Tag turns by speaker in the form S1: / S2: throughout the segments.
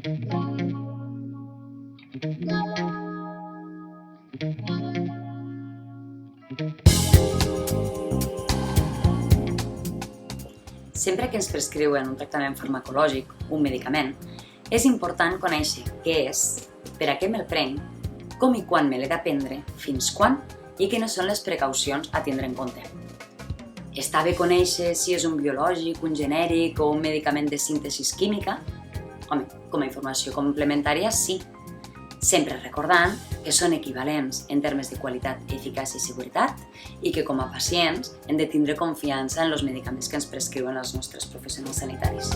S1: Sempre que ens prescriuen un tractament farmacològic, un medicament, és important conèixer què és, per a què me'l prenc, com i quan me l'he de prendre, fins quan i quines són les precaucions a tindre en compte. Està bé conèixer si és un biològic, un genèric o un medicament de síntesi química? Home, com a informació complementària, sí. Sempre recordant que són equivalents en termes de qualitat, eficàcia i seguretat i que com a pacients hem de tindre confiança en els medicaments que ens prescriuen els nostres professionals sanitaris.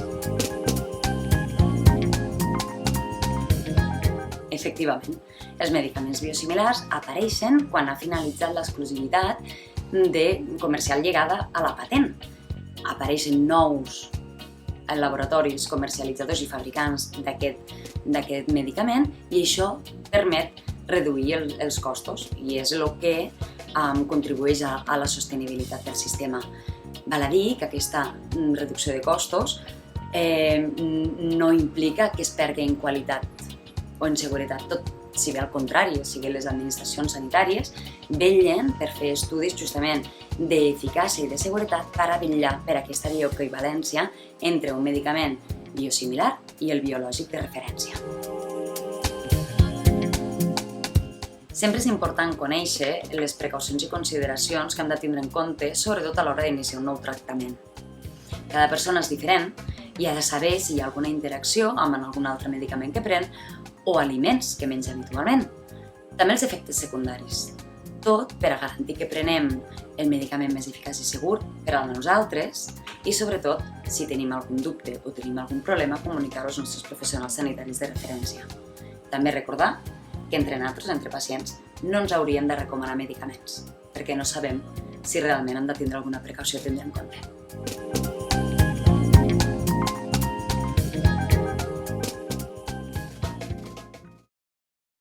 S1: Efectivament, els medicaments biosimilars apareixen quan ha finalitzat l'exclusivitat comercial lligada a la patent. Apareixen nous laboratoris comercialitzadors i fabricants d'aquest medicament i això permet reduir els costos i és el que contribueix a la sostenibilitat del sistema. Val a dir que aquesta reducció de costos no implica que es perdi en qualitat o en seguretat, tot si bé al contrari, si bé les administracions sanitàries vetllen per fer estudis justament d'eficàcia i de seguretat per a vetllar per aquesta bioequivalència entre un medicament biosimilar i el biològic de referència. Sempre és important conèixer les precaucions i consideracions que hem de tindre en compte, sobretot a l'hora d'iniciar un nou tractament. Cada persona és diferent i ha de saber si hi ha alguna interacció amb algun altre medicament que pren o aliments que menja habitualment. També els efectes secundaris. Tot per a garantir que prenem el medicament més eficaç i segur per a nosaltres i, sobretot, si tenim algun dubte o tenim algun problema, comunicar-ho als nostres professionals sanitaris de referència. També recordar que entre nosaltres, entre pacients, no ens hauríem de recomanar medicaments, perquè no sabem si realment hem de tindre alguna precaució a tindre en compte.